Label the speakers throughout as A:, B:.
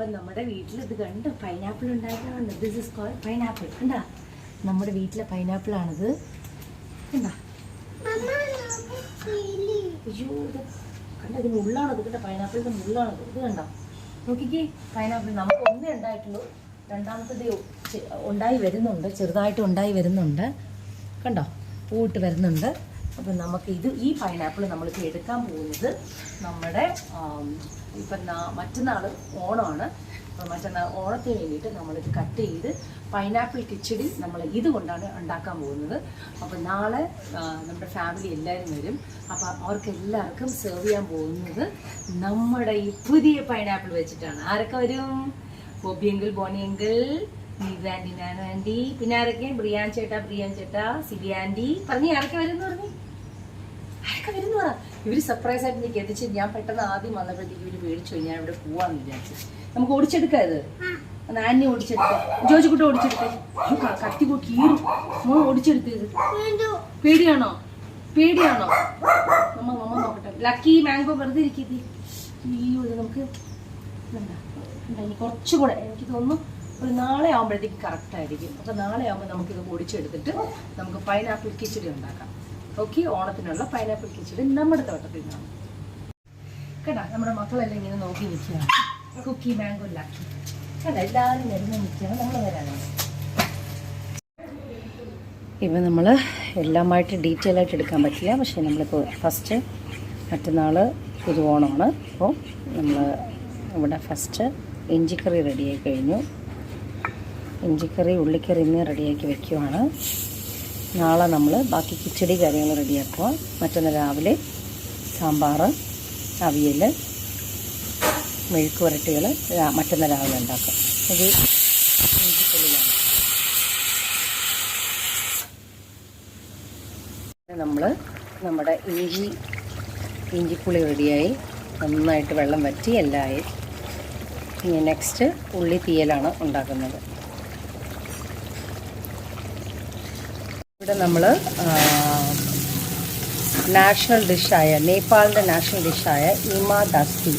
A: അപ്പം നമ്മുടെ വീട്ടിൽ ഇത് കണ്ട് പൈനാപ്പിൾ ഉണ്ടായിരുന്നുണ്ട്. This is called pineapple. കണ്ടാ നമ്മുടെ വീട്ടിലെ പൈനാപ്പിളാണിത്. കണ്ടാ അയ്യോ ഇത് കണ്ട ഇതിന് മുള്ളാണത്. കണ്ട പൈനാപ്പിളിൻ്റെ മുള്ളാണത്. ഇത് കണ്ടോ നോക്കിക്കേ. പൈനാപ്പിൾ നമുക്ക് ഒന്നേ ഉണ്ടായിട്ടുള്ളൂ. രണ്ടാമത്തത് ഉണ്ടായി വരുന്നുണ്ട്, ചെറുതായിട്ട് ഉണ്ടായി വരുന്നുണ്ട്. കണ്ടോ പൂവിട്ട് വരുന്നുണ്ട്. അപ്പം നമുക്ക് ഈ പൈനാപ്പിൾ നമ്മളിപ്പോൾ എടുക്കാൻ പോകുന്നത് നമ്മുടെ ഇപ്പം മറ്റന്നാൾ ഓണമാണ്. അപ്പം മറ്റന്നാൾ ഓണത്തിന് വേണ്ടിയിട്ട് നമ്മളിത് കട്ട് ചെയ്ത് പൈനാപ്പിൾ കിച്ചടി നമ്മൾ ഇതുകൊണ്ടാണ് ഉണ്ടാക്കാൻ പോകുന്നത്. അപ്പം നാളെ നമ്മുടെ ഫാമിലി എല്ലാവരും വരും. അപ്പം അവർക്കെല്ലാവർക്കും സെർവ് ചെയ്യാൻ പോകുന്നത് നമ്മുടെ ഈ പുതിയ പൈനാപ്പിൾ വെച്ചിട്ടാണ്. ആരൊക്കെ വരും? Bobby uncle, Bonnie uncle, Neev aunty, Nanu aunty, പിന്നെ ആരൊക്കെ? ബ്രിയാൻ ചേട്ടാ, സിബി ആൻറ്റി. പറഞ്ഞ് ആരൊക്കെ വരും എന്ന് പറഞ്ഞു? ആരൊക്കെ വരുന്നു പറ. ഇവർ സർപ്രൈസ് ആയിട്ട് എനിക്ക് എത്തിച്ച് ഞാൻ പെട്ടെന്ന് ആദ്യം വന്നപ്പോഴത്തേക്ക് ഇവർ മേടിച്ചു. ഞാൻ ഇവിടെ പോവാന്ന് വിചാരിച്ചു. നമുക്ക് ഓടിച്ചെടുക്കാം. ഇത് നാനി ഓടിച്ചെടുക്കാം, ജോജിക്കുട്ടി ഓടിച്ചെടുക്കാം. കത്തി കീറും. മോൾ ഓടിച്ചെടുത്തത് പേടിയാണോ? നമ്മ നോക്കട്ടെ. ലക്കി മാംഗോ വെറുതെ ഇരിക്കത്തി. അയ്യോ ഇത് നമുക്ക് ഇനി കുറച്ചുകൂടെ എനിക്ക് തോന്നുന്നു ഒരു നാളെ ആകുമ്പോഴത്തേക്ക് കറക്റ്റ് ആയിരിക്കും. അപ്പം നാളെ ആകുമ്പോൾ നമുക്കിത് പൊടിച്ചെടുത്തിട്ട് നമുക്ക് പൈനാപ്പിൾ കിച്ചടി ഉണ്ടാക്കാം. ഓക്കെ, ഓണത്തിനുള്ള പൈനാപ്പിൾ കിച്ചടി നമ്മുടെ തോട്ടത്തിൽ നിന്നാണ് കേട്ടോ. നമ്മുടെ മക്കളെല്ലാം ഇങ്ങനെ നോക്കി നിൽക്കുകയാണ്. കുക്കി, മാംഗോ, ലക്കി കേട്ടോ. എല്ലാവരും വരുന്ന നിൽക്കുകയാണ്. നമ്മൾ വരാനാണ്. ഇപ്പം നമ്മൾ എല്ലാമായിട്ട് ഡീറ്റെയിൽ ആയിട്ട് എടുക്കാൻ പറ്റില്ല. പക്ഷേ നമ്മളിപ്പോൾ ഫസ്റ്റ് മറ്റന്നാൾ തിരുവോണമാണ്. അപ്പോൾ നമ്മൾ ഇവിടെ ഫസ്റ്റ് ഇഞ്ചിക്കറി റെഡിയായി കഴിഞ്ഞു. ഇഞ്ചിക്കറി, ഉള്ളിക്കറി ഇന്ന് റെഡിയാക്കി വെക്കുവാണ്. നാളെ നമ്മൾ ബാക്കി കിച്ചടി കാര്യങ്ങൾ റെഡിയാക്കുക. മറ്റന്നാൾ രാവിലെ സാമ്പാർ, അവിയൽ, മെഴുക്ക് വരട്ടികൾ മറ്റന്നാൾ രാവിലെ ഉണ്ടാക്കും. ഇത് ഇഞ്ചിക്കറിയാണ്. നമ്മൾ നമ്മുടെ ഇഞ്ചിപ്പുളി റെഡിയായി, നന്നായിട്ട് വെള്ളം വറ്റി എല്ലാം ആയി. ഇനി നെക്സ്റ്റ് ഉള്ളി തീയലാണ് ഉണ്ടാക്കുന്നത്. ഇവിടെ നമ്മൾ നാഷണൽ ഡിഷായ നേപ്പാളിൻ്റെ നാഷണൽ ഡിഷായ ഈമാ ദസ്തി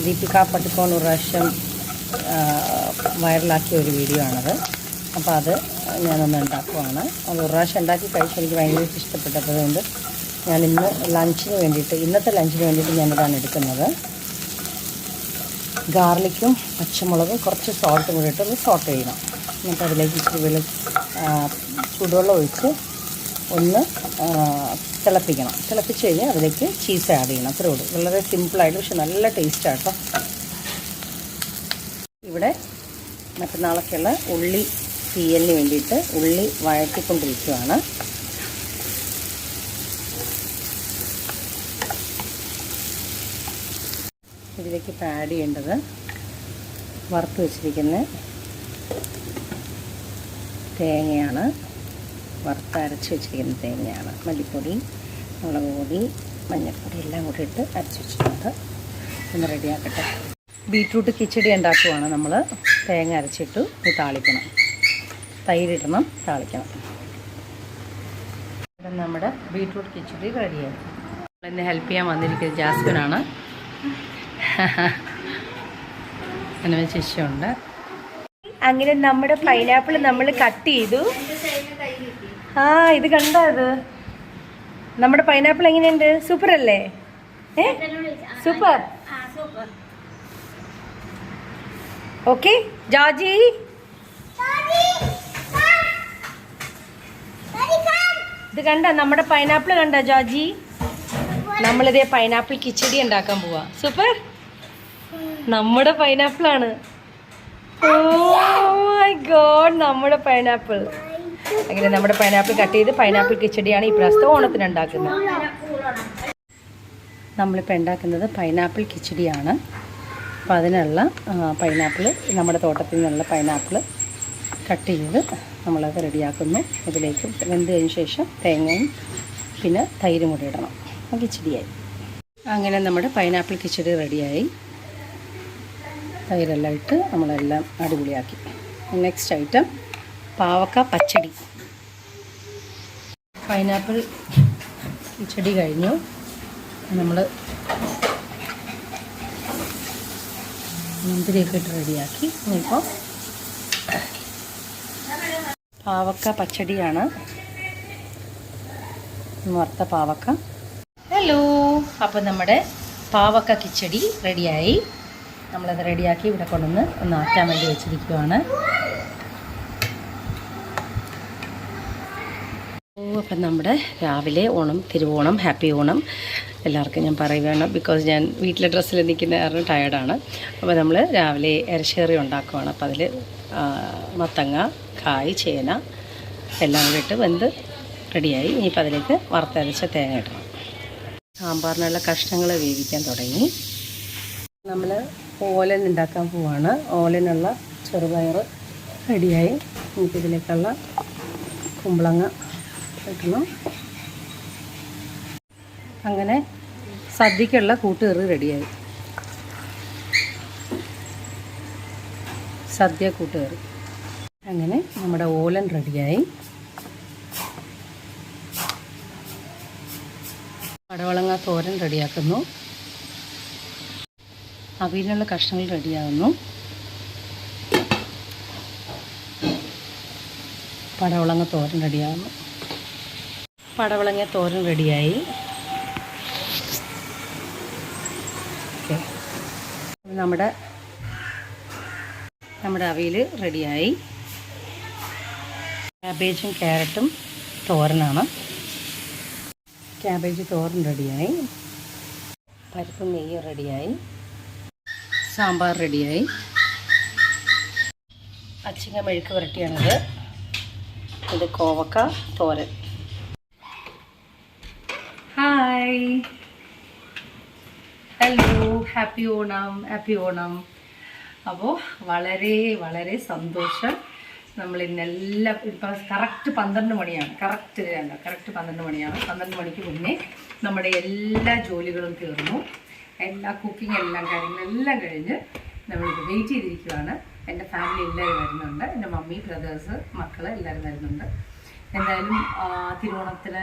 A: ദീപിക പടുക്കോൺ ഒരു പ്രാവശ്യം വൈറലാക്കിയ ഒരു വീഡിയോ ആണത്. അപ്പോൾ അത് ഞാനൊന്ന് ഉണ്ടാക്കുവാണ്. അത് ഒരു പ്രാവശ്യം ഉണ്ടാക്കി കഴിച്ച് എനിക്ക് ഭയങ്കര ഇഷ്ടപ്പെട്ടതുകൊണ്ട് ഞാൻ ഇന്നത്തെ ലഞ്ചിന് വേണ്ടിയിട്ട് ഞാനിതാണ് എടുക്കുന്നത്. ഗാർലിക്കും പച്ചമുളകും കുറച്ച് സോൾട്ടും കൂടി ഇട്ട് സോട്ട് ചെയ്യണം. എന്നിട്ട് അതിലേക്ക് ഇച്ചിരി ചൂടുവെള്ളം ഒഴിച്ച് ഒന്ന് തിളപ്പിക്കണം. തിളപ്പിച്ച് കഴിഞ്ഞാൽ അതിലേക്ക് ചീസ് ആഡ് ചെയ്യണം. അത്രേ ഉള്ളൂ. വളരെ സിമ്പിളായിട്ട് പക്ഷെ നല്ല ടേസ്റ്റാണ് കേട്ടോ. ഇവിടെ മറ്റന്നാളൊക്കെയുള്ള ഉള്ളി തീയലിന് വേണ്ടിയിട്ട് ഉള്ളി വഴറ്റിക്കൊണ്ടിരിക്കുകയാണ്. ഇതിലേക്ക് ഇപ്പോൾ ആഡ് ചെയ്യേണ്ടത് വറുത്ത് വെച്ചിരിക്കുന്ന തേങ്ങയാണ്. വറുത്തരച്ച് വെച്ചിരിക്കുന്ന തേങ്ങയാണ്. മല്ലിപ്പൊടി, മുളക് പൊടി, മഞ്ഞൾപ്പൊടി എല്ലാം കൂടി ഇട്ട് അരച്ച് വെച്ചിട്ടുണ്ട്. ഒന്ന് റെഡിയാക്കട്ടെ. ബീറ്റ്റൂട്ട് കിച്ചടി ഉണ്ടാക്കുവാണ് നമ്മൾ. തേങ്ങ അരച്ചിട്ട് ഇത് താളിക്കണം. തൈരിടണം, താളിക്കണം. ഇവിടെ നമ്മുടെ ബീറ്റ്റൂട്ട് കിച്ചടി റെഡിയായി. എന്നെ ഹെൽപ്പ് ചെയ്യാൻ വന്നിരിക്കുന്നത് ജാസ്മിനാണ്. അങ്ങനെ ശിഷ്യമുണ്ട്. അങ്ങനെ നമ്മുടെ പൈനാപ്പിൾ നമ്മൾ കട്ട് ചെയ്തു. ഇത് കണ്ടോ? ഇത് നമ്മുടെ പൈനാപ്പിൾ എങ്ങനെയുണ്ട്? സൂപ്പർ അല്ലേ? സൂപ്പർ. ഓക്കെ ജോർജി, ഇത് കണ്ട നമ്മുടെ പൈനാപ്പിൾ കണ്ട ജോർജി? നമ്മളിതേ പൈനാപ്പിൾ കിച്ചടി ഉണ്ടാക്കാൻ പോവാ. സൂപ്പർ. നമ്മുടെ പൈനാപ്പിളാണ്. ഓ മൈ ഗോഡ്, നമ്മുടെ പൈനാപ്പിൾ. അങ്ങനെ നമ്മുടെ പൈനാപ്പിൾ കട്ട് ചെയ്ത് പൈനാപ്പിൾ കിച്ചടിയാണ് ഈ പ്രാവശ്യത്തെ ഓണത്തിന് ഉണ്ടാക്കുന്നത്. നമ്മളിപ്പോൾ ഉണ്ടാക്കുന്നത് പൈനാപ്പിൾ കിച്ചടിയാണ്. അപ്പോൾ അതിനുള്ള പൈനാപ്പിൾ നമ്മുടെ തോട്ടത്തിൽ നിന്നുള്ള പൈനാപ്പിൾ കട്ട് ചെയ്ത് നമ്മളത് റെഡിയാക്കുന്നു. ഇതിലേക്ക് വെന്ത് കഴിഞ്ഞ ശേഷം തേങ്ങയും പിന്നെ തൈരും കൂടി ഇടണം. കിച്ചടിയായി. അങ്ങനെ നമ്മുടെ പൈനാപ്പിൾ കിച്ചടി റെഡിയായി. തൈരെല്ലാം ഇട്ട് നമ്മളെല്ലാം അടിപൊളിയാക്കി. നെക്സ്റ്റ് ഐറ്റം പാവക്ക പച്ചടി. പൈനാപ്പിൾ കിച്ചടി കഴിഞ്ഞു. നമ്മൾ മുന്തിരിയൊക്കെ ഇട്ട് റെഡിയാക്കി. ഇനിയിപ്പോൾ പാവക്ക പച്ചടിയാണ്, വറുത്ത പാവക്ക. ഹലോ, അപ്പോൾ നമ്മുടെ പാവക്ക കിച്ചടി റെഡിയായി. നമ്മളത് റെഡിയാക്കി ഇവിടെ കൊണ്ടുവന്ന് ഒന്ന് ആക്കാൻ വേണ്ടി വെച്ചിരിക്കുവാണ്. അപ്പം നമ്മുടെ രാവിലെ ഓണം, തിരുവോണം, ഹാപ്പി ഓണം എല്ലാവർക്കും ഞാൻ പറയുകയാണ്. ബിക്കോസ് ഞാൻ വീട്ടിലെ ഡ്രസ്സിൽ നിൽക്കുന്ന കാരണം ടയേർഡാണ്. അപ്പോൾ നമ്മൾ രാവിലെ ഇറച്ചിക്കറി ഉണ്ടാക്കുവാണ്. അപ്പോൾ അതിൽ മത്തങ്ങ, കായ്, ചേന എല്ലാം കൂടി ഇട്ട് വെന്ത് റെഡിയായി. ഇനിയിപ്പോൾ അതിലേക്ക് വറുത്തരച്ച തേങ്ങ ഇടണം. സാമ്പാറിനുള്ള കഷ്ണങ്ങൾ വേവിക്കാൻ തുടങ്ങി. നമ്മൾ ഓലൻ ഉണ്ടാക്കാൻ പോവാണ്. ഓലനുള്ള ചെറുപയർ റെഡിയായി. ഇനിയിപ്പോൾ ഇതിലേക്കുള്ള കുമ്പളങ്ങ ഇടണം. അങ്ങനെ സദ്യക്കുള്ള കൂട്ടുകറി റെഡിയായി. സദ്യ കൂട്ടുകറി. അങ്ങനെ നമ്മുടെ ഓലൻ റെഡിയായി. പടവളങ്ങ തോരൻ റെഡിയാക്കുന്നു. അവിയലിനുള്ള കഷ്ണങ്ങൾ റെഡിയാകുന്നു. പടവളങ്ങ തോരൻ റെഡിയാകുന്നു. പടവളങ്ങ തോരൻ റെഡിയായി. ഓക്കെ, നമ്മുടെ അവിയൽ റെഡിയായി. ക്യാബേജും ക്യാരറ്റും തോരനാണ്. ക്യാബേജ് തോരൻ റെഡിയായി. പരിപ്പും നെയ്യും റെഡിയായി. സാമ്പാർ റെഡിയായി. അച്ചിങ്ങ മെഴുക്ക് പുരട്ടിയാണിത്. ഇത് കോവക്ക തോരൻ. Hi, hello, happy Onam, happy Onam. അപ്പോൾ വളരെ വളരെ സന്തോഷം. നമ്മളിന്നെല്ലാം ഇപ്പം കറക്റ്റ് 12 മണിയാണ്. കറക്റ്റ് 12 മണിയാണ്. 12 മണിക്ക് മുന്നേ നമ്മുടെ എല്ലാ ജോലികളും തീർന്നു. എല്ലാ കുക്കിംഗ് കാര്യങ്ങളെല്ലാം കഴിഞ്ഞ് നമ്മളിപ്പോൾ വെയിറ്റ് ചെയ്തിരിക്കുകയാണ്. എൻ്റെ ഫാമിലി എല്ലാവരും വരുന്നുണ്ട്. എൻ്റെ മമ്മി, ബ്രദേഴ്സ്, മക്കൾ എല്ലാവരും വരുന്നുണ്ട്. എന്തായാലും തിരുവോണത്തിന്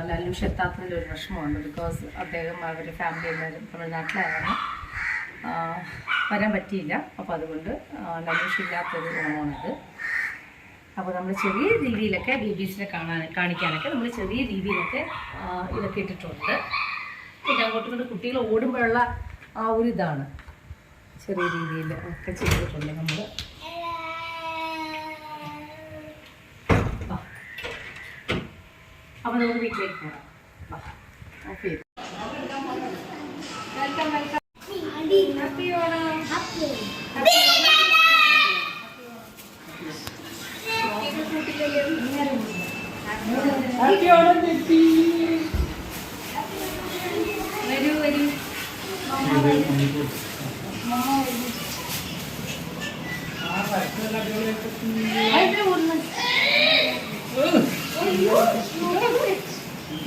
A: ലല്ലൂഷ് എത്താത്തതിലൊരു വിഷമമുണ്ട്. ബിക്കോസ് അദ്ദേഹം അവരുടെ ഫാമിലി എല്ലാവരും തമിഴ്നാട്ടിലായിരുന്നു, വരാൻ പറ്റിയില്ല. അപ്പോൾ അതുകൊണ്ട് ലല്ലൂഷ് ഇല്ലാത്തൊരു ഓണമാണിത്. അപ്പോൾ നമ്മൾ ചെറിയ രീതിയിലൊക്കെ ബേബീസിനെ കാണിക്കാനൊക്കെ നമ്മൾ ചെറിയ രീതിയിലൊക്കെ ഇതൊക്കെ ഇട്ടിട്ടുണ്ട്. പിന്നെ അങ്ങോട്ടും കുട്ടികൾ ഓടുമ്പോഴുള്ള ആ ഒരു ഇതാണ് ചെറിയ രീതിയിൽ ഒക്കെ ചെയ്തിട്ടുണ്ട് നമ്മൾ. അപ്പോൾ നമുക്ക് വീട്ടിലേക്ക് പോകാം. Okay, welcome welcome. Happy Onam. Happy Onam ചേച്ചി. വരൂ വരൂ.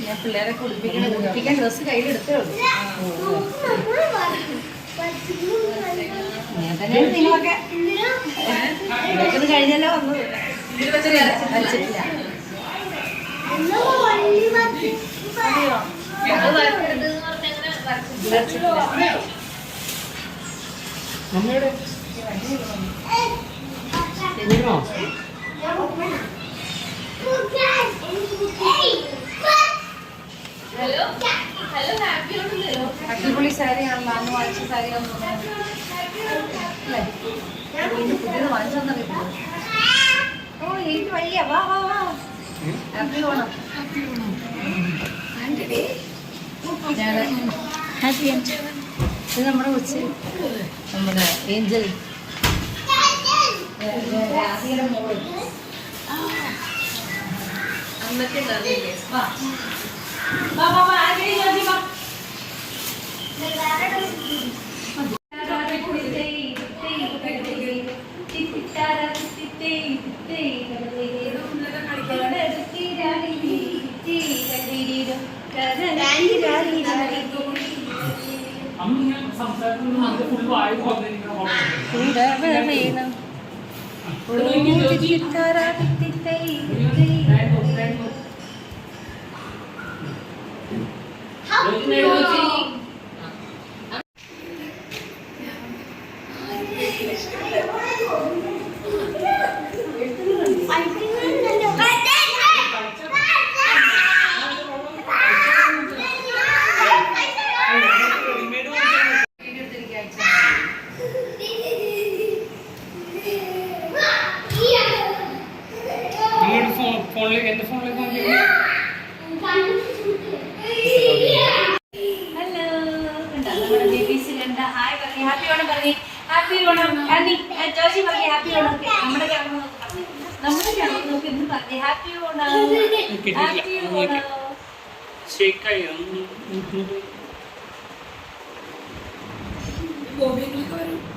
A: ഞാൻ പിള്ളേരെ കുടിപ്പിക്കാൻ ഡ്രസ്സ് കയ്യിലെടുത്തേ ഉള്ളൂ. നിങ്ങളൊക്കെ കഴിഞ്ഞല്ലോ വന്നത്. കളിച്ചിട്ടില്ല. അടിപൊളി സാരിയാണല്ലോ. അന്ന് വാങ്ങിച്ച സാരിയാണെന്ന് പുതിയത് വാങ്ങിച്ചോന്നറിയത്തില്ല. ഓ, എനിക്ക് വയ്യ. വാ വാ വാ. ഹാപ്പി ഓണം. ഹാപ്പി. ഇത് നമ്മുടെ കൊച്ച്, നമ്മുടെ ഏഞ്ചൽ, രാധിയുടെ മോള്. അന്നൊക്കെ ഉണ്ടാവില്ലേ? വാ വാ വാ വാ. നമ്മുടെ ബേബീസ് കണ്ട ഹായ് പറഞ്ഞു. ഹാപ്പി ഓണം പറഞ്ഞു. ഹാപ്പി ഓണം ജോഷി പറഞ്ഞു. ഹാപ്പി ഓണം. നമ്മുടെ ക്യാമറ നോക്കി ഇന്ന് പറഞ്ഞു ഹാപ്പി ഓണം. ഹാപ്പി ഓണം.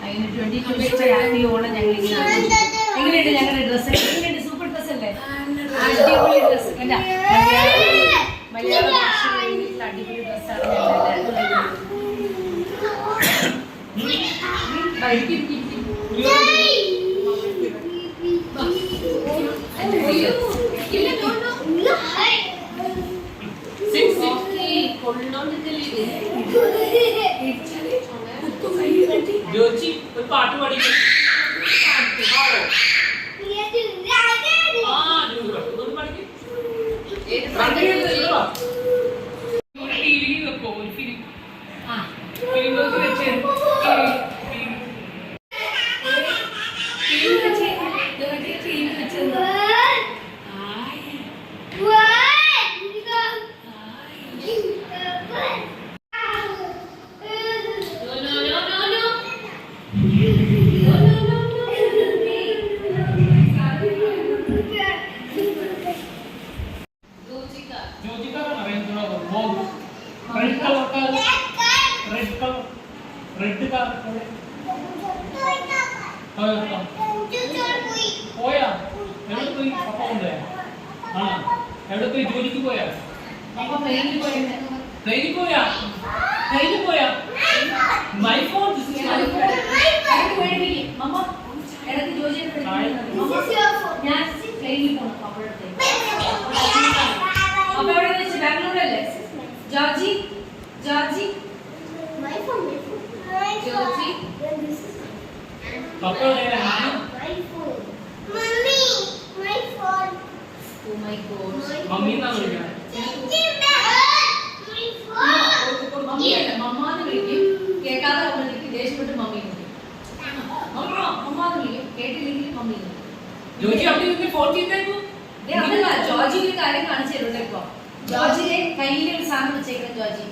A: അതിന് 2026 ഹാപ്പി ഓണം. ഞങ്ങൾ എങ്ങനെയുണ്ട് ഞങ്ങളുടെ ഡ്രസ്സ്? എങ്ങനെയുണ്ട്? സൂപ്പർ ഡ്രസ് അല്ലേ? അടിപൊളി ഡ്രസ്. മലയാള ഭാഷയിൽ അടിപൊളി ഡ്രസ്സാണ്.
B: ജോജി ഒരു പാട്ട് പാടിക്കും. പോയാ എവിടെ പോയി? പപ്പ ഉണ്ട്. എവിടെ പോയി? ജോലിക്ക് പോയാ? ട്രെയിനിൽ പോയാ? ട്രെയിനിൽ പോയാ? മൈ ഫോൺ
A: ഞാൻ ട്രെയിനിൽ പോകണം. അപ്പൊ എവിടെ വെച്ച്? ബാംഗ്ലൂരല്ലേ? Georgie Georgie Georgie
B: papa mummy എന്നാ വിളിക്കാം.
A: മമ്മാന്ന് വിളിക്കും. കേൾക്കാതെ വിളിക്കും. ദേഷ്യപ്പെട്ട് മമ്മി വിളിക്കും. മമ്മാന്ന് വിളിക്കും. കേട്ടില്ലെങ്കിൽ മമ്മി വിളിക്കും.
B: ജോജി അവിടെ ഫോൺ ചെയ്തേക്കൂ.
A: അതല്ല, ജോർജി ഒരു കാര്യം കാണിച്ചു തരുന്നുണ്ട്. ഇപ്പൊ ജോർജിയെ കയ്യിൽ ഒരു സാധനം വെച്ചേക്കണം. ജോർജി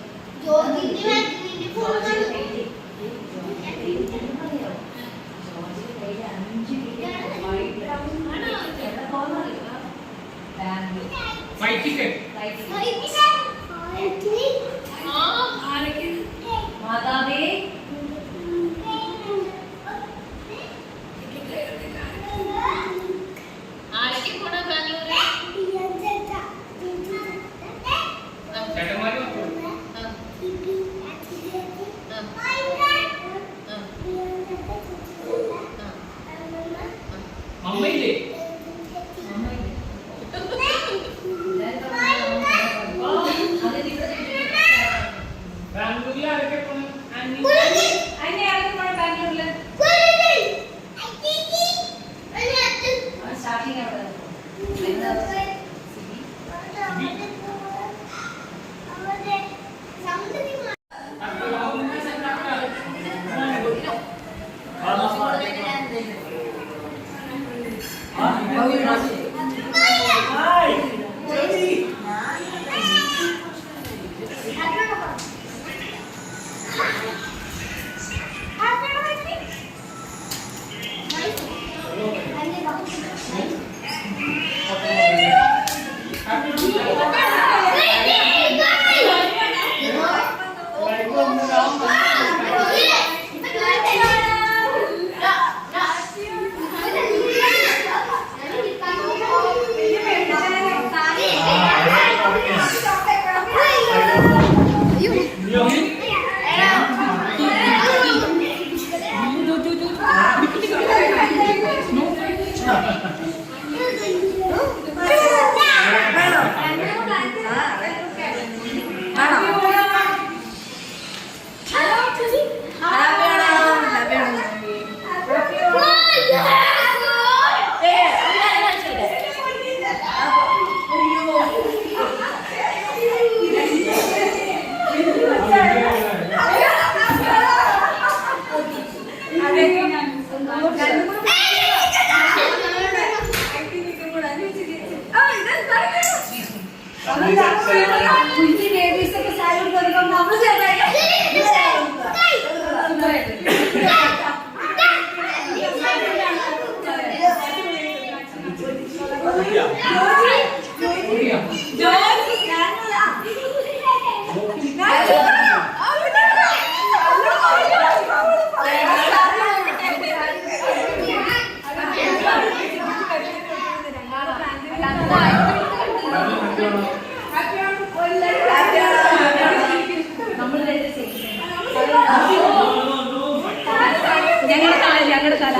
A: മാതാവേ
B: അമ്മയില്ലേ?
C: കുഞ്ഞി ബേബീസൊക്കെ സാരി കൊടുക്കുമ്പോൾ നമ്മൾ ഞങ്ങളുടെ തല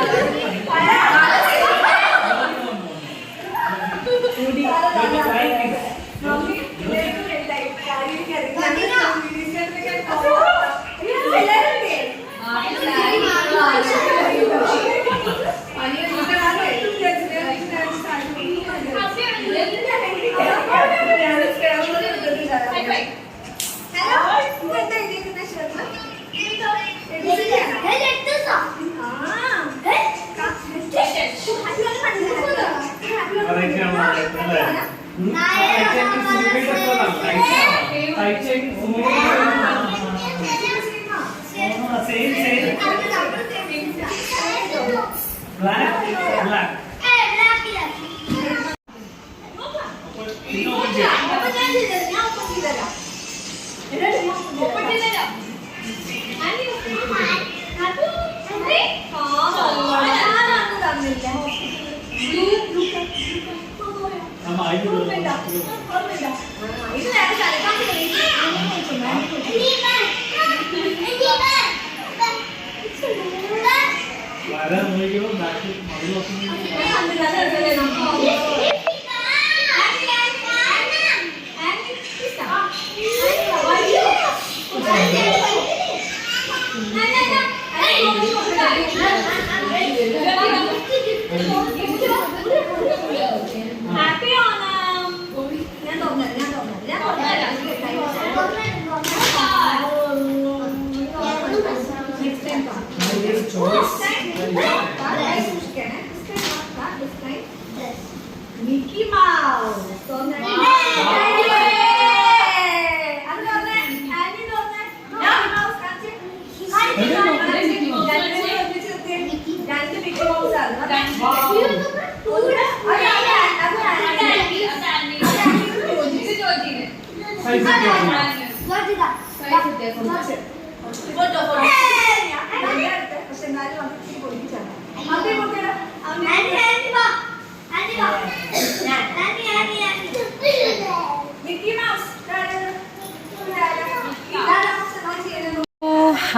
C: Mickey Mouse.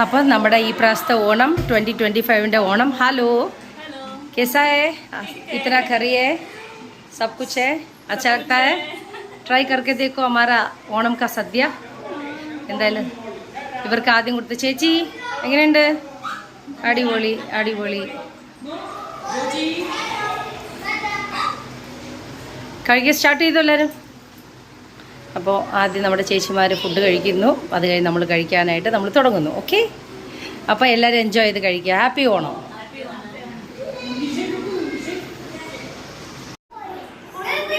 A: അപ്പം നമ്മുടെ ഈ പ്രാവശ്യത്തെ ഓണം 2025 ഓണം ഹലോ कैसा है इतना करी है सब कुछ है अच्छा लगता है ट्राई करके देखो हमारा ഓണം का സദ്യ എന്തായാലും ഇവർക്ക് ആദ്യം കൊടുത്ത ചേച്ചി എങ്ങനെയുണ്ട് അടിപൊളി അടിപൊളി കഴിക്കാൻ സ്റ്റാർട്ട് ചെയ്തു എല്ലാവരും അപ്പോൾ ആദ്യം നമ്മുടെ ചേച്ചിമാർ ഫുഡ് കഴിക്കുന്നു അത് കഴിഞ്ഞ് നമ്മൾ കഴിക്കാനായിട്ട് നമ്മൾ തുടങ്ങുന്നു ഓക്കെ അപ്പോൾ എല്ലാവരും എൻജോയ് ചെയ്ത് കഴിക്കുക ഹാപ്പി ഓണം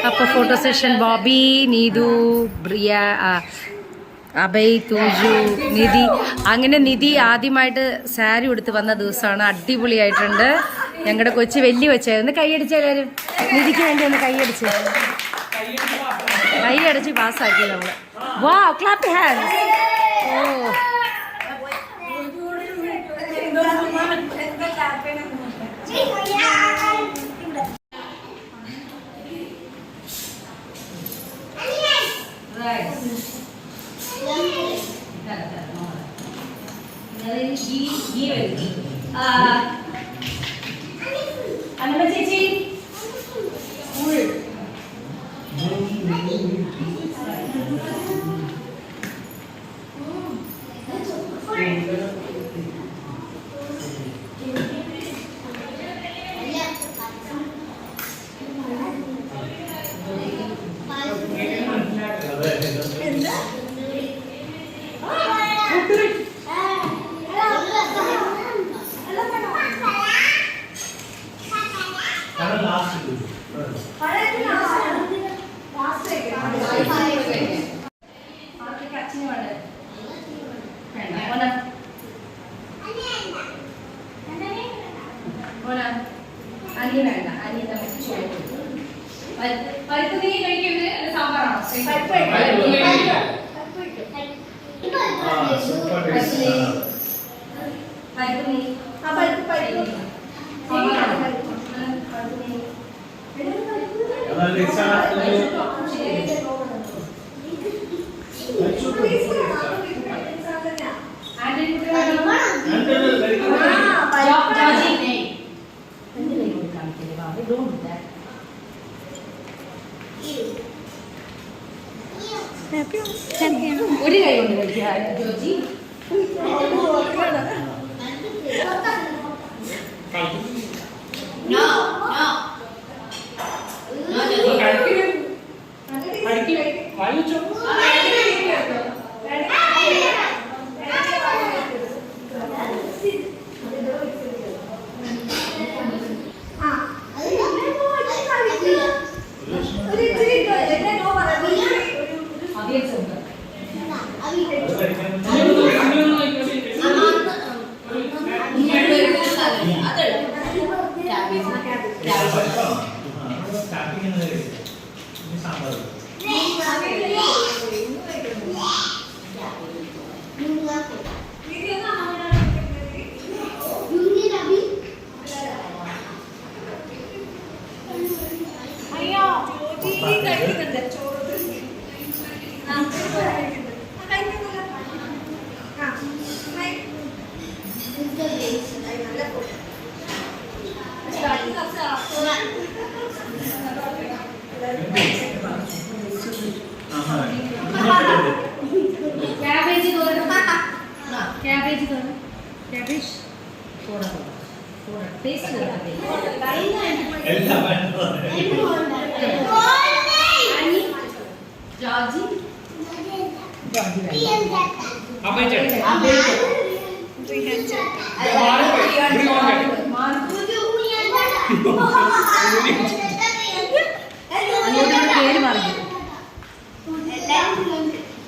A: അപ്പോൾ ഫോട്ടോ സെഷൻ ബോബി നീതു പ്രിയ അഭയ് തൂജു നിധി അങ്ങനെ നിധി ആദ്യമായിട്ട് സാരി ഉടുത്ത് വന്ന ദിവസമാണ് അടിപൊളിയായിട്ടുണ്ട് ഞങ്ങളുടെ കൊച്ചു വലിയ വെച്ചായിരുന്നു കൈയടിച്ച എല്ലാവരും നിധിക്ക് വേണ്ടി ഒന്ന് കൈയടിച്ച് പാസ്സാക്കി നമ്മൾ വാ ക്ലാപ്പ് ഹാൻഡ്സ് ഓ അന്നമ്മ ചേച്ചി ഒരു കൈ കൊണ്ട് കളിക്കുക ജോജി.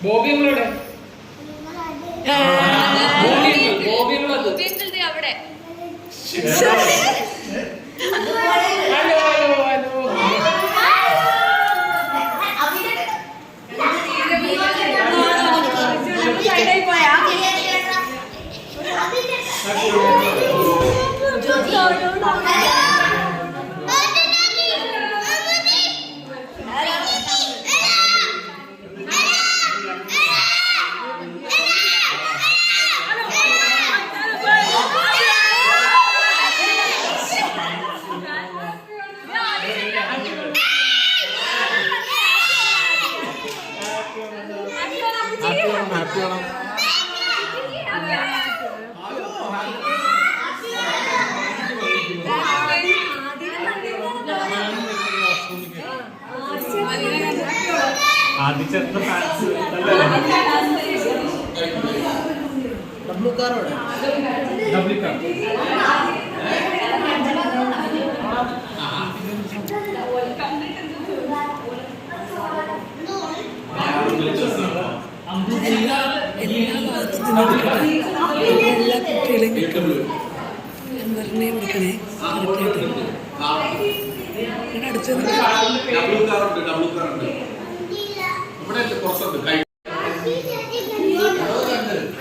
B: ബോബിയുടെ
C: അവിടെ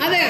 C: അതെ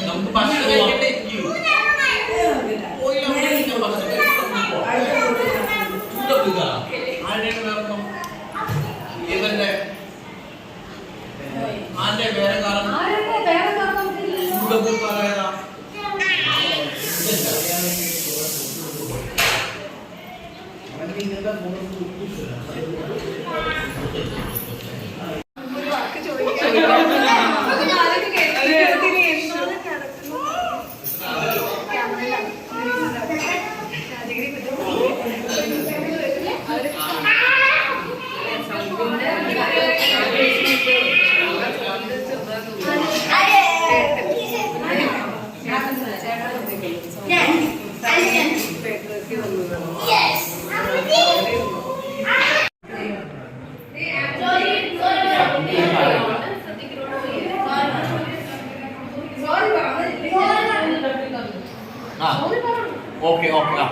D: നമുക്ക് ഭക്ഷണം കഴിക്കട്ടെ ഇവന്റെ ആന്റെ വേറെ കാരണം ഓക്കെ ഓക്കെ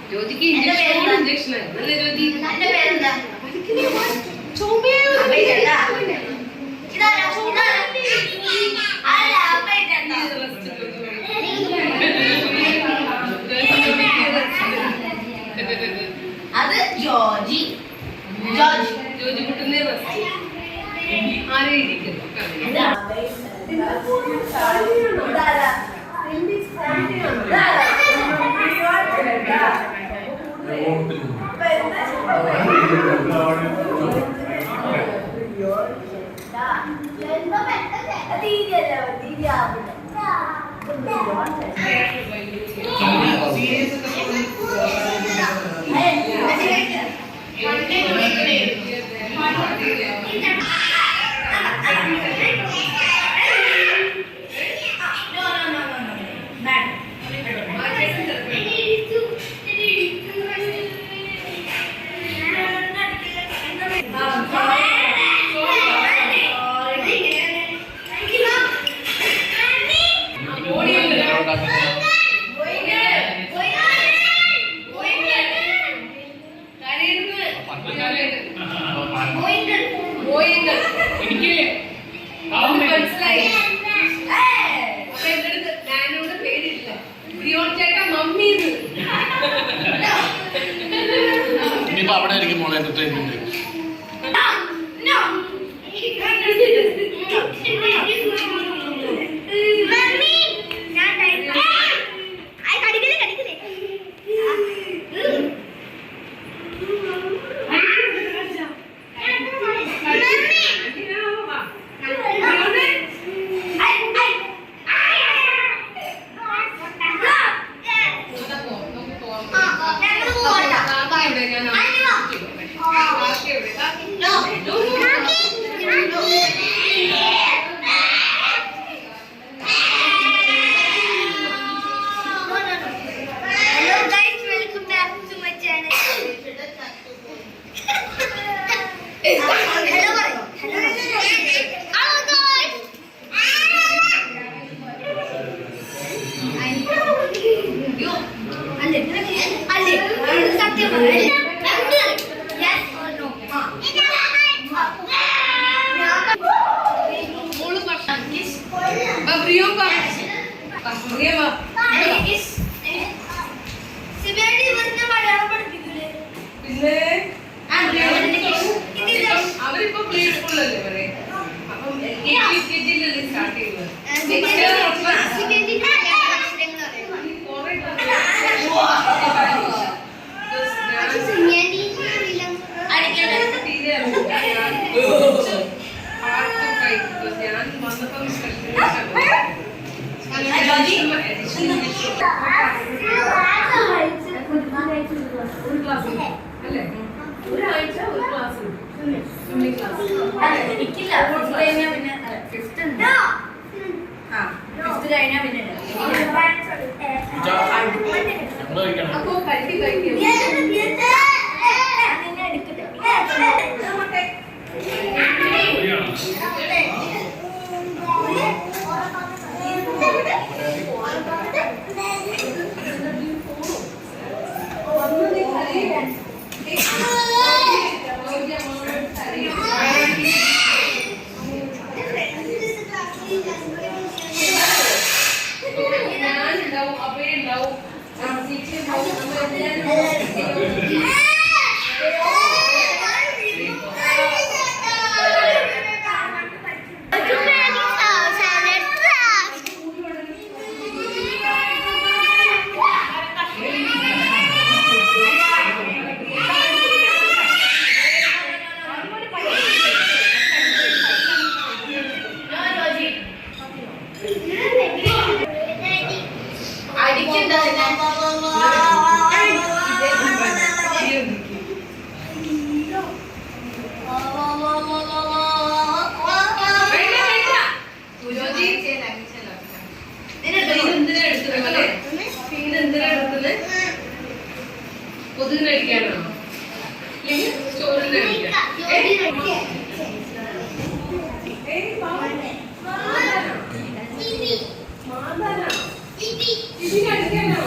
C: ജ്യോതിക്ക് ഇഞ്ചക്ഷൻ അല്ലേ ജ്യോതി?
E: അത് ജോജി ജോജി
C: ജ്യോതി കുട്ടുന്നേ ആരെയും ഇരിക്കുന്നു ഇനിയിപ്പോ അവിടെ ആയിരിക്കും മോളെ എന്റർടൈൻമെന്റ്.
E: ഞാൻ അവരിപ്പോ പ്രീ സ്കൂളല്ലേ പറയേ അപ്പം സ്റ്റാർട്ട് ചെയ്യുന്നത് ഞാൻ വന്നപ്പം അല്ലേ ഒരാഴ്ച ഒരു ക്ലാസ് സ്വിമ്മിംഗ് ക്ലാസ്
A: എനിക്കില്ല ഫിഫ്ത്ത് കഴിഞ്ഞാൽ പിന്നെ
E: അപ്പോ കഴിക്കും ഞാനുണ്ടാവും അപ്പയുണ്ടാവും പൊതുവിനടിക്കാനാണോ സ്റ്റോറിന് ഇതിനടിക്കാനോ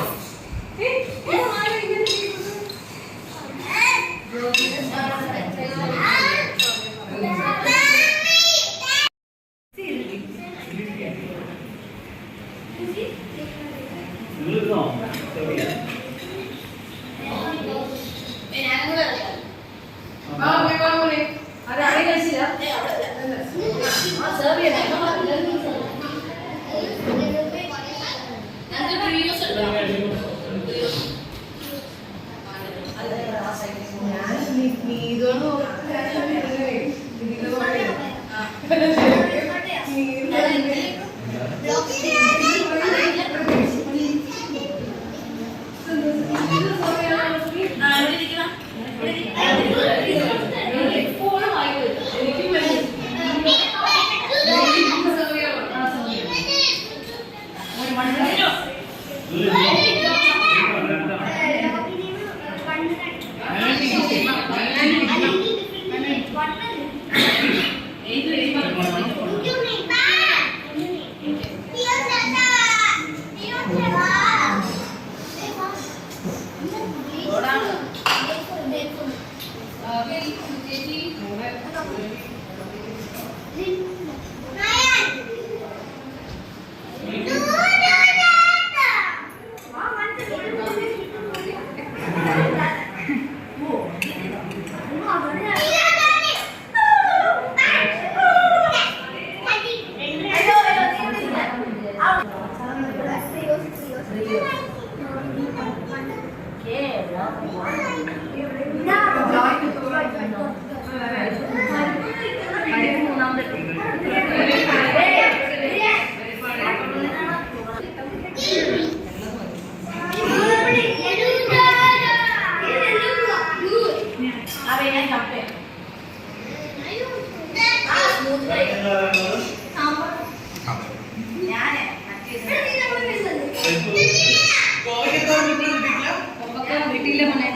E: വീട്ടിലെ മോനെ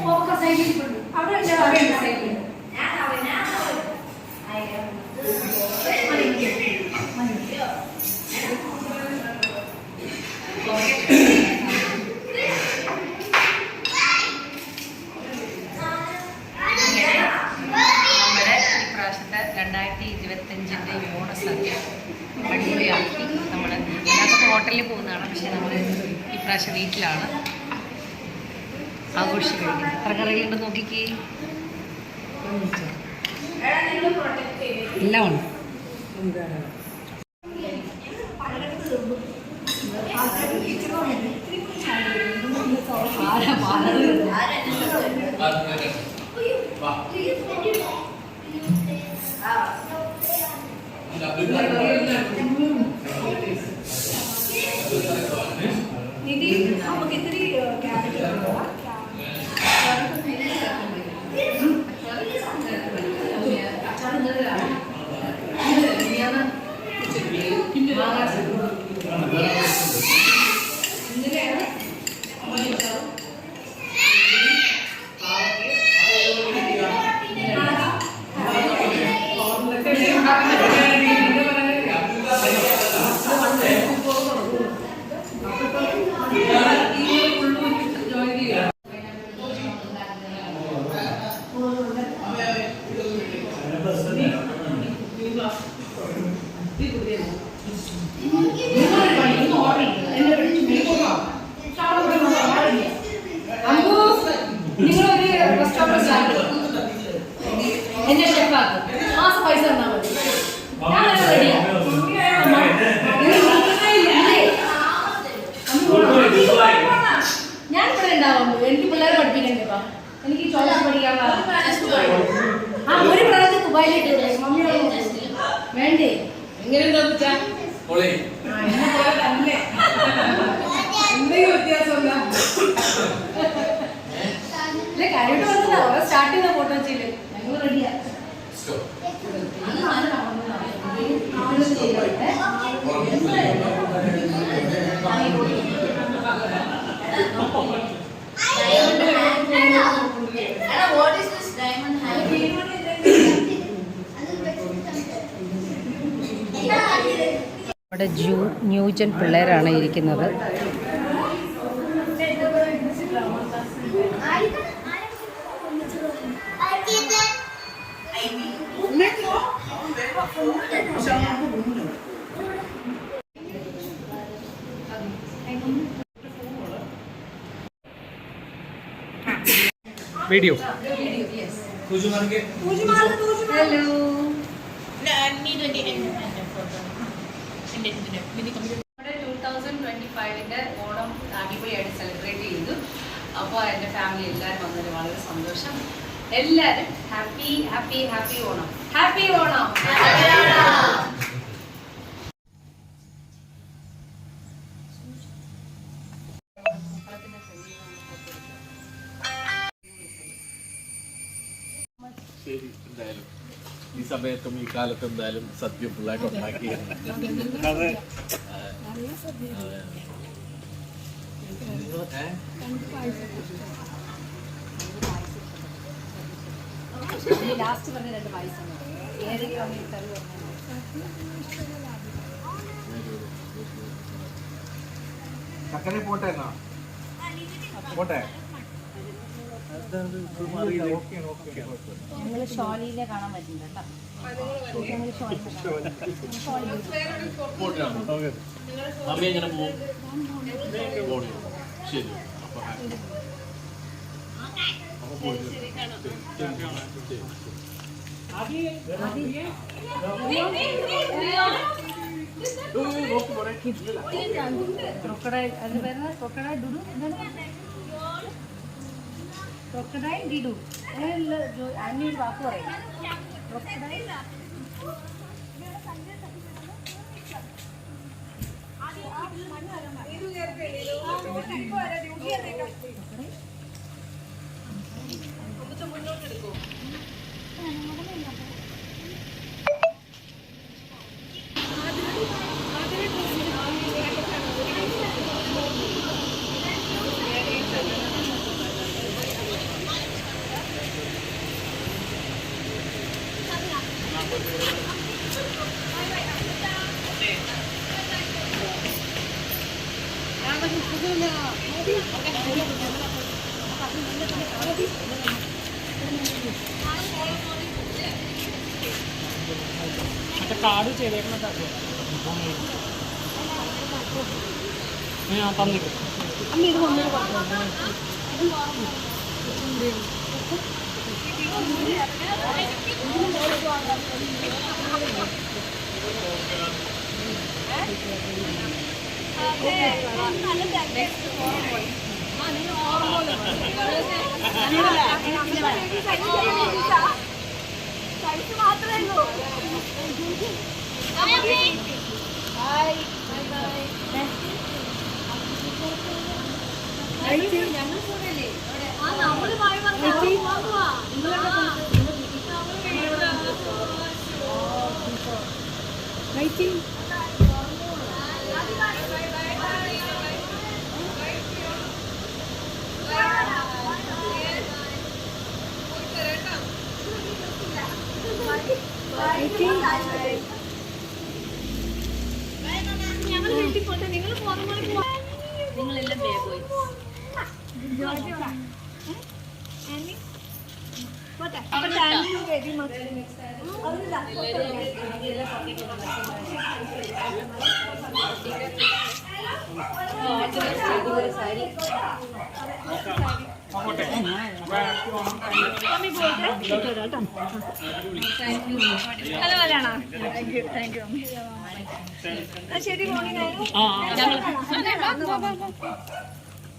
E: ഫോക്കസ് ആയിട്ട് അവിടെ ഉണ്ട് സൈഡിൽ നമ്മുടെ ഇപ്രാവശ്യത്തെ 2025 ഓണസദ്യ അടിപൊളിയാക്കി നമ്മൾ ഇതിനകത്ത് ഹോട്ടലിൽ പോകുന്നതാണ്. പക്ഷേ നമ്മൾ ഇപ്രാവശ്യം വീട്ടിലാണ് ആഘോഷിക്കുന്നത്. എത്ര കറികളുണ്ട് നോക്കിക്കേ, എല്ലാം ഉണ്ട്. എന്റെ ഷെഫാക്ക് മാസം പൈസ തന്നാൽ മതി, ഞാൻ റെഡിയാ. ഞാൻ ഇവിടെ ഉണ്ടാവുള്ളൂ, എനിക്ക് പിള്ളേരെ പഠിപ്പിക്കണ്ടേപ്പാ, എനിക്ക് ചോദിച്ചു പഠിക്കാൻ ഒരു പ്രാവശ്യം ദുബായിലേക്ക് മമ്മിയോട് വേണ്ടേ എങ്ങനെ എന്തെങ്കിലും വ്യത്യാസം കാര്യമായിട്ട് വന്നതാ. സ്റ്റാർട്ട് ചെയ്ത ഫോട്ടോ വെച്ചില്ലേ, ഞങ്ങൾ റെഡിയാ. നമ്മുടെ ന്യൂജൻ പിള്ളേരാണ് ഇരിക്കുന്നത്.
B: വീഡിയോ
E: ഹലോ 2025 ഓണം അടിപൊളിയായിട്ട് സെലിബ്രേറ്റ് ചെയ്തു. അപ്പോൾ എൻ്റെ ഫാമിലി എല്ലാവരും വന്നതിൽ വളരെ സന്തോഷം. എല്ലാവരും happy happy happy Onam, happy Onam.
C: ശരി, എന്തായാലും ഈ സമയത്തും ഈ കാലത്തും എന്തായാലും സദ്യ ഫുള്ളായിട്ട് ഉണ്ടാക്കി.
E: ലാസ്റ്റ് പറഞ്ഞ 2 പായസം ഏതൊക്കെയാണ്
C: ചക്കരെ പോട്ടെ എന്നാ പോട്ടെ.
A: ഞങ്ങൾ ഷോലിയിലെ കാണാൻ പറ്റുന്നുണ്ട്
C: മമ്മി എങ്ങനെ പോകും? ശരി, അപ്പൊ
A: ക്രൊക്കഡൈൽ ഡിഡു അന്യ ഒരു വാക്ക് പറയും. ക്രൊക്കഡൈൽ
B: മറ്റേ കാർഡ് ചെയ്തേക്കണ ഞാൻ തന്നിട്ട്
A: അമ്മ ഇത് കൊണ്ടൊരു പറഞ്ഞു
E: നിങ്ങളെല്ലാം വേഗം പോയി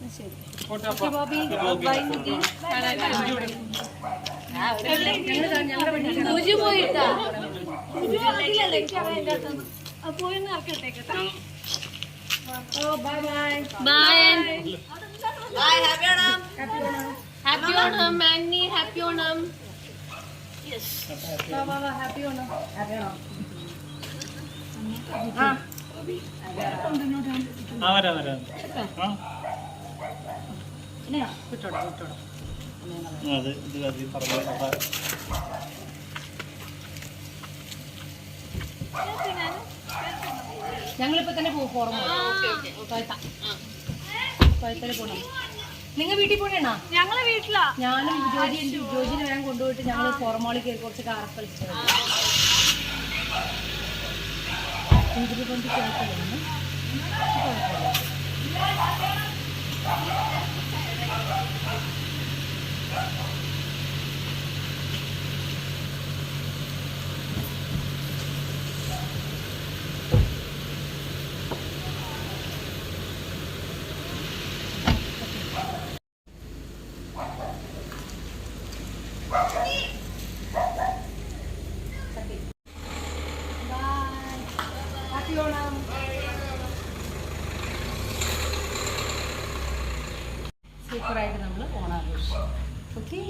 F: ശരി
E: പോയിട്ടാ
F: പോയെന്ന് ഇറക്കട്ടെ. Bye bye
E: bye
F: bye. Happy Onam.
E: Happy Onam മാന്നി ഹാപ്പി ഓണം
A: ഹാപ്പി ഓണം
B: വരാം വരാം
A: വിട്ടോടാ വിട്ടോടാ
B: അത് ഇത് അത് പറഞ്ഞു
A: ഞങ്ങളിപ്പോ തന്നെ പോകും പോണം. നിങ്ങൾ വീട്ടിൽ പോണേണോ?
F: ഞങ്ങളെ വീട്ടിലാ.
A: ഞാനും ജോജിനെ വേഗം കൊണ്ടുപോയിട്ട് ഞങ്ങൾ ഫോർമാളിൽ കയറി കുറച്ച് കാർ കളിച്ചു. സൂപ്പറായിട്ട് നമ്മൾ ഓണാഘോഷിച്ചു. ഓക്കെ.